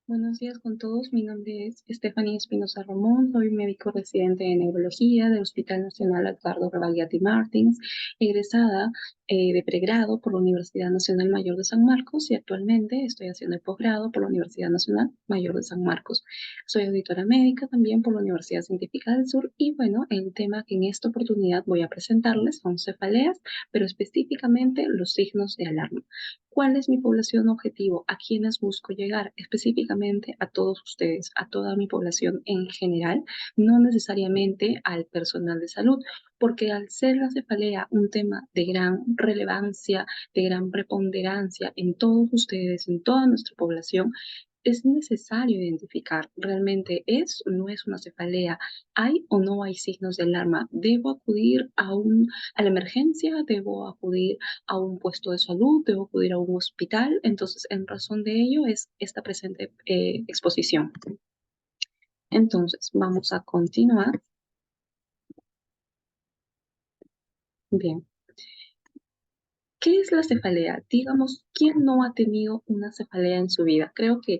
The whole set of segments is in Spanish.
Buenos días con todos. Mi nombre es Estefanía Espinosa Ramón. Soy médico residente de neurología del Hospital Nacional Edgardo Rebagliati Martins, egresada de pregrado por la Universidad Nacional Mayor de San Marcos y actualmente estoy haciendo el posgrado por la Universidad Nacional Mayor de San Marcos. Soy auditora médica también por la Universidad Científica del Sur y bueno, el tema que en esta oportunidad voy a presentarles son cefaleas, pero específicamente los signos de alarma. ¿Cuál es mi población objetivo? ¿A quiénes busco llegar? Específicamente a todos ustedes, a toda mi población en general, no necesariamente al personal de salud, porque al ser la cefalea un tema de gran relevancia, de gran preponderancia en todos ustedes, en toda nuestra población, es necesario identificar realmente es o no es una cefalea, hay o no hay signos de alarma, debo acudir a la emergencia, debo acudir a un puesto de salud, debo acudir a un hospital. Entonces, en razón de ello es esta presente exposición. Entonces, vamos a continuar. Bien. ¿Qué es la cefalea? Digamos, ¿quién no ha tenido una cefalea en su vida? Creo que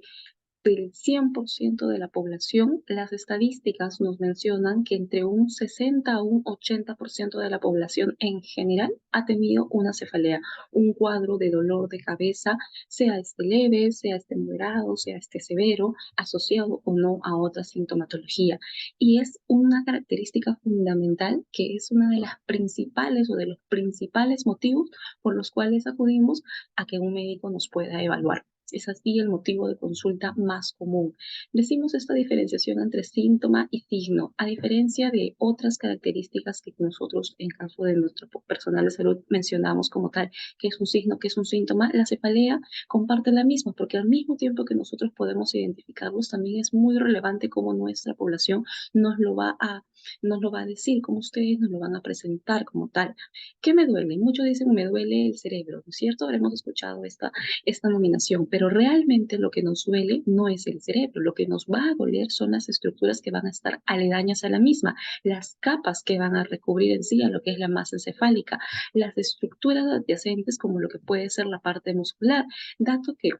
del 100% de la población, las estadísticas nos mencionan que entre un 60 a un 80% de la población en general ha tenido una cefalea, un cuadro de dolor de cabeza, sea este leve, sea este moderado, sea este severo, asociado o no a otra sintomatología. Y es una característica fundamental que es una de las principales o de los principales motivos por los cuales acudimos a que un médico nos pueda evaluar. Es así el motivo de consulta más común. Decimos esta diferenciación entre síntoma y signo, a diferencia de otras características que nosotros, en caso de nuestro personal de salud, mencionamos como tal, que es un signo, que es un síntoma. La cefalea comparte la misma, porque al mismo tiempo que nosotros podemos identificarlos, también es muy relevante cómo nuestra población nos lo va a, nos lo va a decir, cómo ustedes nos lo van a presentar como tal. ¿Qué me duele? Muchos dicen me duele el cerebro, ¿no es cierto? Habremos escuchado esta nominación, pero realmente lo que nos duele no es el cerebro, lo que nos va a doler son las estructuras que van a estar aledañas a la misma, las capas que van a recubrir en sí a lo que es la masa encefálica, las estructuras adyacentes como lo que puede ser la parte muscular, dato que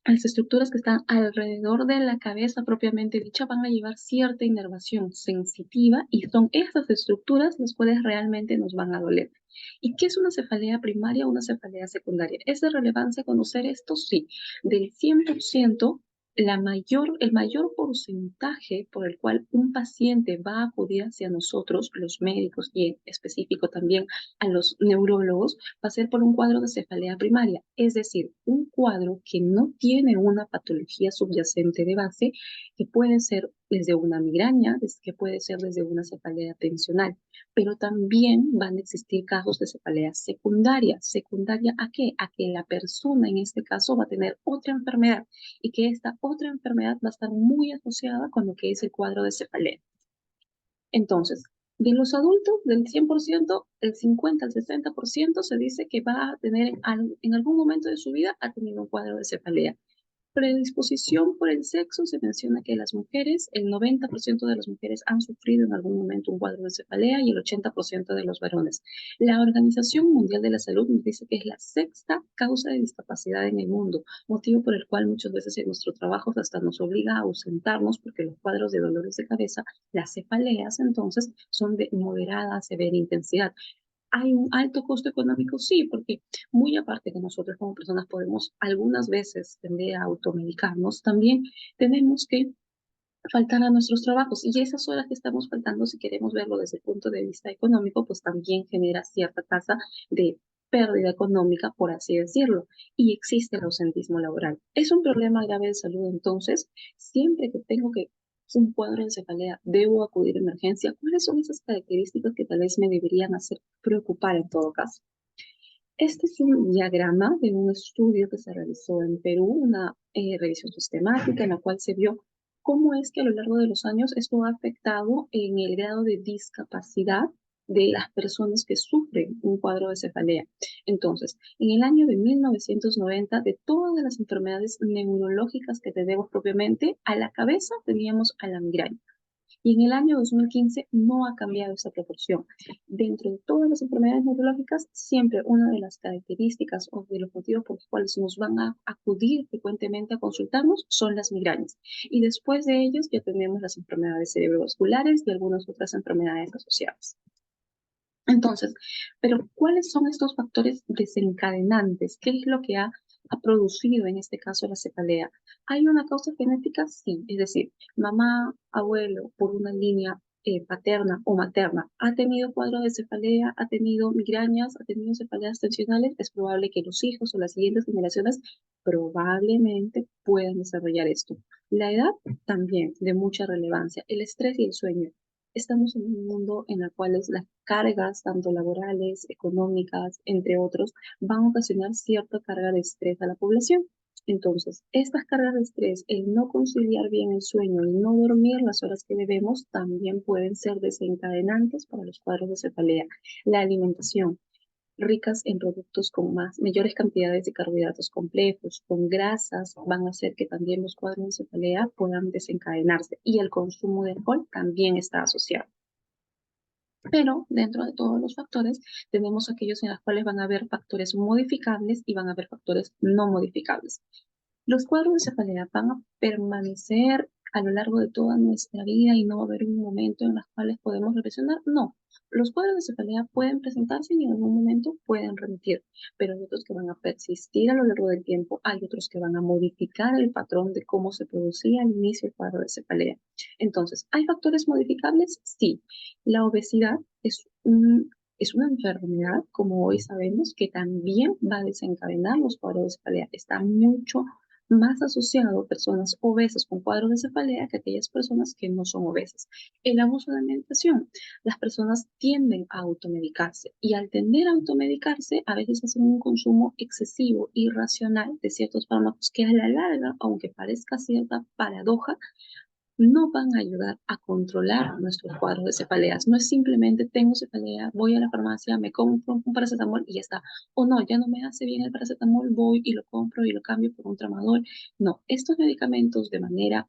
las estructuras que están alrededor de la cabeza propiamente dicha van a llevar cierta inervación sensitiva y son esas estructuras las cuales realmente nos van a doler. ¿Y qué es una cefalea primaria o una cefalea secundaria? ¿Es de relevancia conocer esto? Sí. Del 100%, el mayor porcentaje por el cual un paciente va a acudir hacia nosotros, los médicos y en específico también a los neurólogos, va a ser por un cuadro de cefalea primaria, es decir, un cuadro que no tiene una patología subyacente de base, que puede ser desde una migraña, que puede ser desde una cefalea tensional, pero también van a existir casos de cefalea secundaria. ¿Secundaria a qué? A que la persona en este caso va a tener otra enfermedad y que esta otra enfermedad va a estar muy asociada con lo que es el cuadro de cefalea. Entonces, de los adultos, del 100%, el 50 al 60% se dice que va a tener en algún momento de su vida ha tenido un cuadro de cefalea. Predisposición por el sexo, se menciona que las mujeres, el 90% de las mujeres han sufrido en algún momento un cuadro de cefalea y el 80% de los varones. La Organización Mundial de la Salud nos dice que es la sexta causa de discapacidad en el mundo, motivo por el cual muchas veces en nuestro trabajo hasta nos obliga a ausentarnos porque los cuadros de dolores de cabeza, las cefaleas, entonces, son de moderada a severa intensidad. ¿Hay un alto costo económico? Sí, porque muy aparte que nosotros como personas podemos algunas veces tender a automedicarnos, también tenemos que faltar a nuestros trabajos y esas horas que estamos faltando, si queremos verlo desde el punto de vista económico, pues también genera cierta tasa de pérdida económica, por así decirlo, y existe el ausentismo laboral. Es un problema grave de salud, entonces, siempre que tengo que un cuadro de cefalea, debo acudir a emergencia. ¿Cuáles son esas características que tal vez me deberían hacer preocupar en todo caso? Este es un diagrama de un estudio que se realizó en Perú, una revisión sistemática en la cual se vio cómo es que a lo largo de los años esto ha afectado en el grado de discapacidad de las personas que sufren un cuadro de cefalea. Entonces, en el año de 1990, de todas las enfermedades neurológicas que tenemos propiamente, a la cabeza teníamos a la migraña. Y en el año 2015 no ha cambiado esa proporción. Dentro de todas las enfermedades neurológicas, siempre una de las características o de los motivos por los cuales nos van a acudir frecuentemente a consultarnos son las migrañas. Y después de ellos ya tenemos las enfermedades cerebrovasculares y algunas otras enfermedades asociadas. Entonces, pero ¿cuáles son estos factores desencadenantes? ¿Qué es lo que ha producido en este caso la cefalea? ¿Hay una causa genética? Sí, es decir, mamá, abuelo, por una línea paterna o materna, ha tenido cuadros de cefalea, ha tenido migrañas, ha tenido cefaleas tensionales, es probable que los hijos o las siguientes generaciones probablemente puedan desarrollar esto. La edad también de mucha relevancia, el estrés y el sueño. Estamos en un mundo en el cual las cargas, tanto laborales, económicas, entre otros, van a ocasionar cierta carga de estrés a la población. Entonces, estas cargas de estrés, el no conciliar bien el sueño, el no dormir las horas que debemos, también pueden ser desencadenantes para los cuadros de cefalea. La alimentación, ricas en productos con mayores cantidades de carbohidratos complejos, con grasas, van a hacer que también los cuadros de cefalea puedan desencadenarse. Y el consumo de alcohol también está asociado. Pero dentro de todos los factores, tenemos aquellos en los cuales van a haber factores modificables y van a haber factores no modificables. Los cuadros de cefalea van a permanecer a lo largo de toda nuestra vida y no va a haber un momento en el cual podemos reflexionar. No, los cuadros de cefalea pueden presentarse y en algún momento pueden remitir, pero hay otros que van a persistir a lo largo del tiempo. Hay otros que van a modificar el patrón de cómo se producía al inicio el cuadro de cefalea. Entonces, ¿hay factores modificables? Sí. La obesidad es una enfermedad, como hoy sabemos, que también va a desencadenar los cuadros de cefalea. Está mucho más asociado a personas obesas con cuadros de cefalea que aquellas personas que no son obesas. El abuso de alimentación. Las personas tienden a automedicarse y al tender a automedicarse a veces hacen un consumo excesivo, irracional de ciertos fármacos que a la larga, aunque parezca cierta paradoja, no van a ayudar a controlar nuestros cuadros de cefaleas. No es simplemente tengo cefalea, voy a la farmacia, me compro un paracetamol y ya está. O no, ya no me hace bien el paracetamol, voy y lo compro y lo cambio por un tramadol. No, estos medicamentos de manera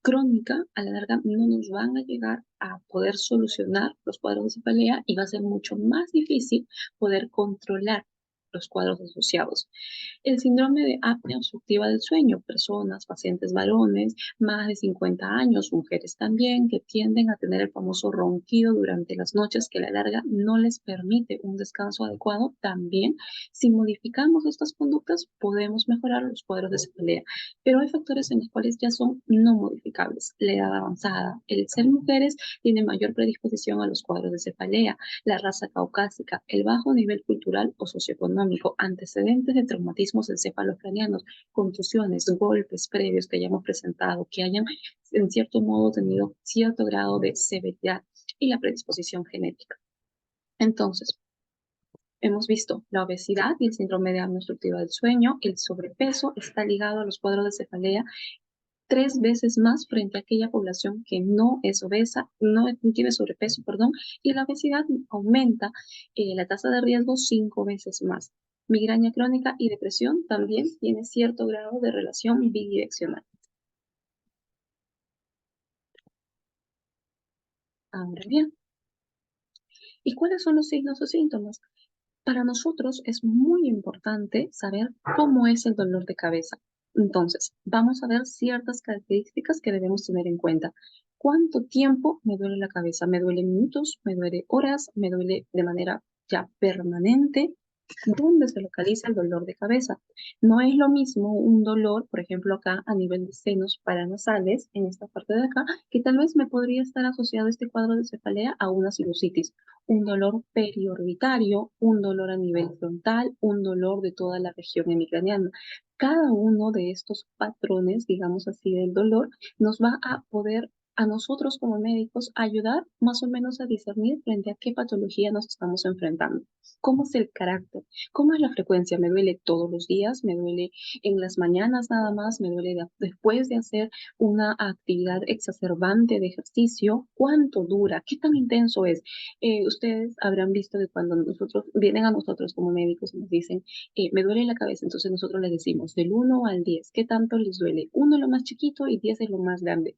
crónica a la larga no nos van a llegar a poder solucionar los cuadros de cefalea y va a ser mucho más difícil poder controlar los cuadros asociados. El síndrome de apnea obstructiva del sueño, personas, pacientes varones, más de 50 años, mujeres también, que tienden a tener el famoso ronquido durante las noches que a la larga no les permite un descanso adecuado, también si modificamos estas conductas podemos mejorar los cuadros de cefalea. Pero hay factores en los cuales ya son no modificables. La edad avanzada, el ser mujeres tiene mayor predisposición a los cuadros de cefalea, la raza caucásica, el bajo nivel cultural o socioeconómico, antecedentes de traumatismos encefalocranianos, contusiones, golpes previos que hayamos presentado, que hayan en cierto modo tenido cierto grado de severidad y la predisposición genética. Entonces, hemos visto la obesidad y el síndrome de apnea obstructiva del sueño, el sobrepeso está ligado a los cuadros de cefalea 3 veces más frente a aquella población que no es obesa, no tiene sobrepeso, perdón, y la obesidad aumenta la tasa de riesgo 5 veces más. Migraña crónica y depresión también tiene cierto grado de relación bidireccional. Ahora bien, ¿y cuáles son los signos o síntomas? Para nosotros es muy importante saber cómo es el dolor de cabeza. Entonces, vamos a ver ciertas características que debemos tener en cuenta. ¿Cuánto tiempo me duele la cabeza? ¿Me duele minutos? ¿Me duele horas? ¿Me duele de manera ya permanente? ¿Dónde se localiza el dolor de cabeza? No es lo mismo un dolor, por ejemplo, acá a nivel de senos paranasales, en esta parte de acá, que tal vez me podría estar asociado este cuadro de cefalea a una sinusitis, un dolor periorbitario, un dolor a nivel frontal, un dolor de toda la región hemicraniana. Cada uno de estos patrones, digamos así, del dolor, nos va a poder a nosotros como médicos ayudar más o menos a discernir frente a qué patología nos estamos enfrentando. cómo es el carácter, cómo es la frecuencia. ¿Me duele todos los días? ¿Me duele en las mañanas nada más? ¿Me duele después de hacer una actividad exacerbante de ejercicio? ¿Cuánto dura? ¿Qué tan intenso es? Ustedes habrán visto que cuando nosotros vienen a nosotros como médicos y nos dicen, me duele la cabeza, entonces nosotros les decimos del 1 al 10, ¿qué tanto les duele? 1 es lo más chiquito y 10 es lo más grande.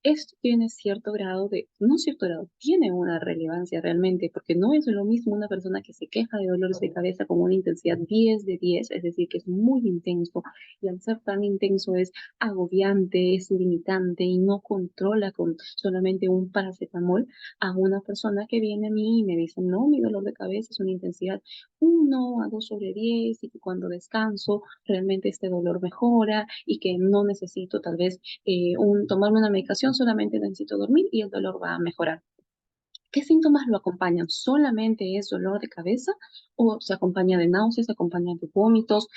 Esto tiene cierto grado de, no cierto grado, tiene una relevancia realmente, porque no es lo mismo una persona que se queja de dolores de cabeza con una intensidad 10 de 10, es decir, que es muy intenso, y al ser tan intenso es agobiante, es limitante y no controla con solamente un paracetamol, a una persona que viene a mí y me dice, no, mi dolor de cabeza es una intensidad 1 a 2/10 y que cuando descanso realmente este dolor mejora y que no necesito tal vez tomarme una medicación, solamente necesito dormir y el dolor va a mejorar. ¿Qué síntomas lo acompañan? ¿Solamente es dolor de cabeza o se acompaña de náuseas, se acompaña de vómitos?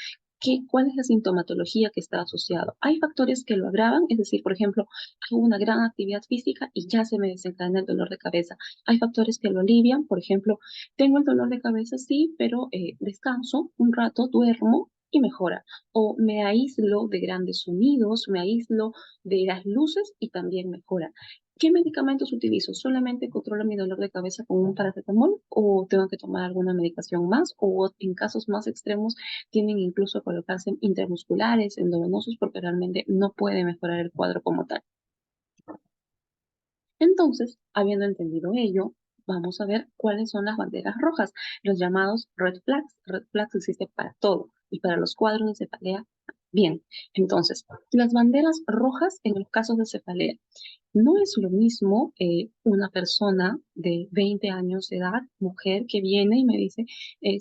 ¿Cuál es la sintomatología que está asociado? Hay factores que lo agravan, es decir, por ejemplo, hago una gran actividad física y ya se me desencadena el dolor de cabeza. Hay factores que lo alivian, por ejemplo, tengo el dolor de cabeza, sí, pero descanso un rato, duermo y mejora. O me aíslo de grandes sonidos, me aíslo de las luces y también mejora. ¿Qué medicamentos utilizo? ¿Solamente controlo mi dolor de cabeza con un paracetamol o tengo que tomar alguna medicación más? O en casos más extremos tienen incluso que colocarse intramusculares, endovenosos, porque realmente no puede mejorar el cuadro como tal. Entonces, habiendo entendido ello, vamos a ver cuáles son las banderas rojas, los llamados red flags. Red flags existe para todo y para los cuadros de cefalea. Bien, entonces, las banderas rojas en los casos de cefalea. No es lo mismo una persona de 20 años de edad, mujer, que viene y me dice,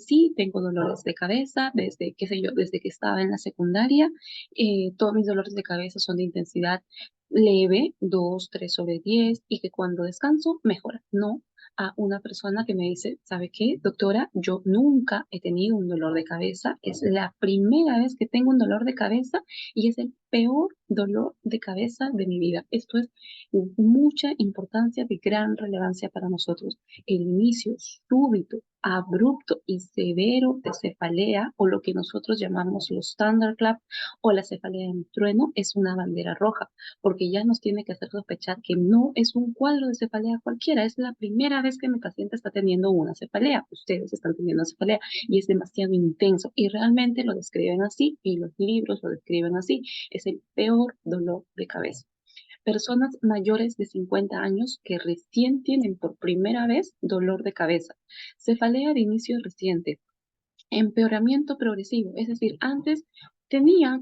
sí, tengo dolores de cabeza desde, qué sé yo, desde que estaba en la secundaria. Todos mis dolores de cabeza son de intensidad leve, 2, 3/10, y que cuando descanso mejora. No a una persona que me dice, ¿sabe qué, doctora? Yo nunca he tenido un dolor de cabeza. Es la primera vez que tengo un dolor de cabeza y es el peor dolor de cabeza de mi vida. Esto es mucha importancia de gran relevancia para nosotros. El inicio súbito, abrupto y severo de cefalea, o lo que nosotros llamamos los thunderclap o la cefalea en trueno, es una bandera roja, porque ya nos tiene que hacer sospechar que no es un cuadro de cefalea cualquiera, es la primera vez que mi paciente está teniendo una cefalea, ustedes están teniendo una cefalea y es demasiado intenso y realmente lo describen así y los libros lo describen así, es el peor dolor de cabeza. Personas mayores de 50 años que recién tienen por primera vez dolor de cabeza, cefalea de inicio reciente, empeoramiento progresivo, es decir, antes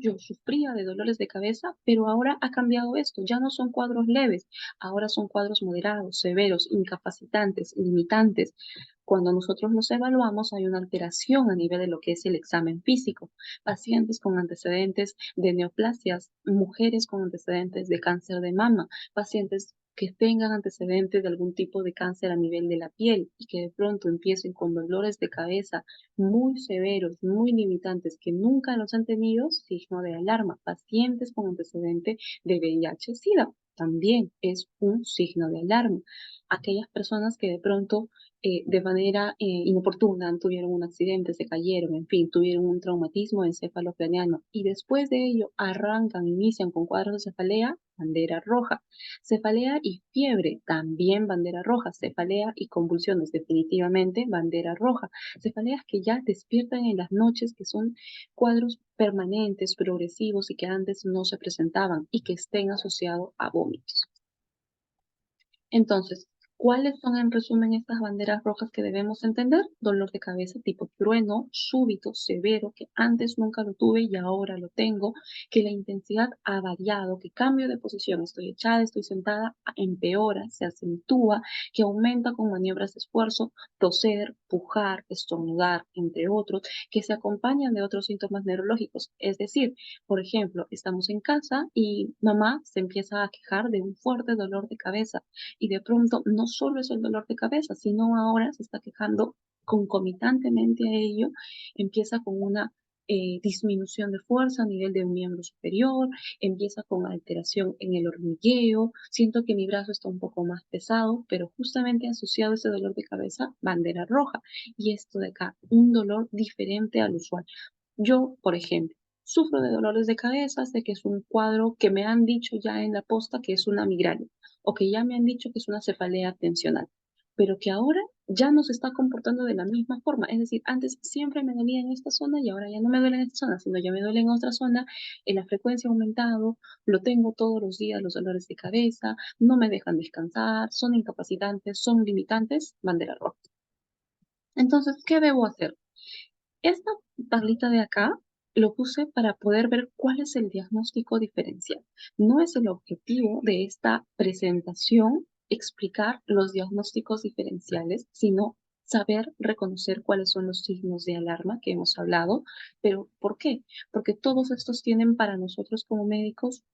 yo sufría de dolores de cabeza, pero ahora ha cambiado esto, ya no son cuadros leves, ahora son cuadros moderados, severos, incapacitantes, limitantes. Cuando nosotros los evaluamos hay una alteración a nivel de lo que es el examen físico. Pacientes con antecedentes de neoplasias, mujeres con antecedentes de cáncer de mama, pacientes que tengan antecedentes de algún tipo de cáncer a nivel de la piel y que de pronto empiecen con dolores de cabeza muy severos, muy limitantes, que nunca los han tenido, signo de alarma. Pacientes con antecedente de VIH-Sida también es un signo de alarma. Aquellas personas que de pronto de manera inoportuna tuvieron un accidente, se cayeron, en fin, tuvieron un traumatismo encefalocraniano y después de ello inician con cuadros de cefalea, bandera roja. Cefalea y fiebre, también bandera roja. Cefalea y convulsiones, definitivamente bandera roja. Cefaleas que ya despiertan en las noches, que son cuadros permanentes, progresivos y que antes no se presentaban y que estén asociados a vómitos. Entonces, ¿cuáles son en resumen estas banderas rojas que debemos entender? Dolor de cabeza tipo trueno, súbito, severo, que antes nunca lo tuve y ahora lo tengo, que la intensidad ha variado, que cambio de posición, estoy echada, estoy sentada, empeora, se acentúa, que aumenta con maniobras de esfuerzo, toser, pujar, estornudar, entre otros, que se acompañan de otros síntomas neurológicos. Es decir, por ejemplo, estamos en casa y mamá se empieza a quejar de un fuerte dolor de cabeza y de pronto no solo es el dolor de cabeza, sino ahora se está quejando concomitantemente a ello, empieza con una disminución de fuerza a nivel de un miembro superior, empieza con alteración en el hormigueo, siento que mi brazo está un poco más pesado, pero justamente asociado a ese dolor de cabeza, bandera roja. Y esto de acá, un dolor diferente al usual. Yo, por ejemplo, sufro de dolores de cabeza, sé que es un cuadro que me han dicho ya en la posta que es una migraña o que ya me han dicho que es una cefalea tensional, pero que ahora ya no se está comportando de la misma forma. Es decir, antes siempre me dolía en esta zona y ahora ya no me duele en esta zona, sino ya me duele en otra zona, la frecuencia ha aumentado, lo tengo todos los días, los dolores de cabeza, no me dejan descansar, son incapacitantes, son limitantes, bandera roja. Entonces, ¿qué debo hacer? Esta tablita de acá lo puse para poder ver cuál es el diagnóstico diferencial. No es el objetivo de esta presentación explicar los diagnósticos diferenciales, sino saber reconocer cuáles son los signos de alarma que hemos hablado. Pero ¿por qué? Porque todos estos tienen para nosotros como médicos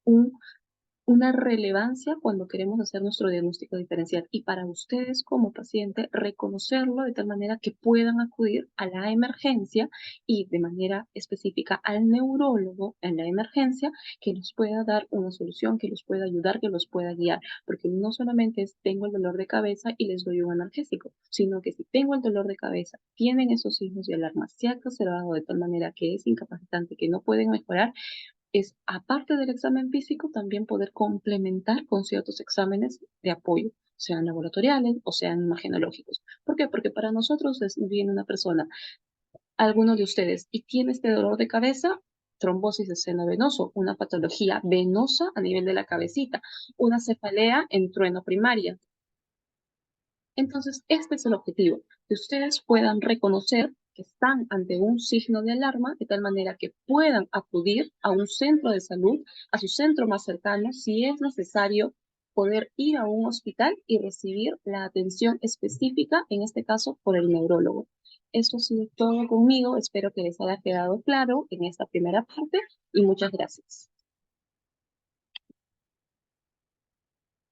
una relevancia cuando queremos hacer nuestro diagnóstico diferencial y para ustedes como paciente reconocerlo de tal manera que puedan acudir a la emergencia y de manera específica al neurólogo en la emergencia que los pueda dar una solución, que los pueda ayudar, que los pueda guiar, porque no solamente es tengo el dolor de cabeza y les doy un analgésico, sino que si tengo el dolor de cabeza, tienen esos signos de alarma, se ha exacerbado de tal manera que es incapacitante, que no pueden mejorar, es, aparte del examen físico, también poder complementar con ciertos exámenes de apoyo, sean laboratoriales o sean imagenológicos. ¿Por qué? Porque para nosotros viene una persona, alguno de ustedes, y tiene este dolor de cabeza, trombosis de seno venoso, una patología venosa a nivel de la cabecita, una cefalea en trueno primaria. Entonces, este es el objetivo, que ustedes puedan reconocer que están ante un signo de alarma, de tal manera que puedan acudir a un centro de salud, a su centro más cercano, si es necesario poder ir a un hospital y recibir la atención específica, en este caso por el neurólogo. Eso ha sido todo conmigo, espero que les haya quedado claro en esta primera parte y muchas gracias.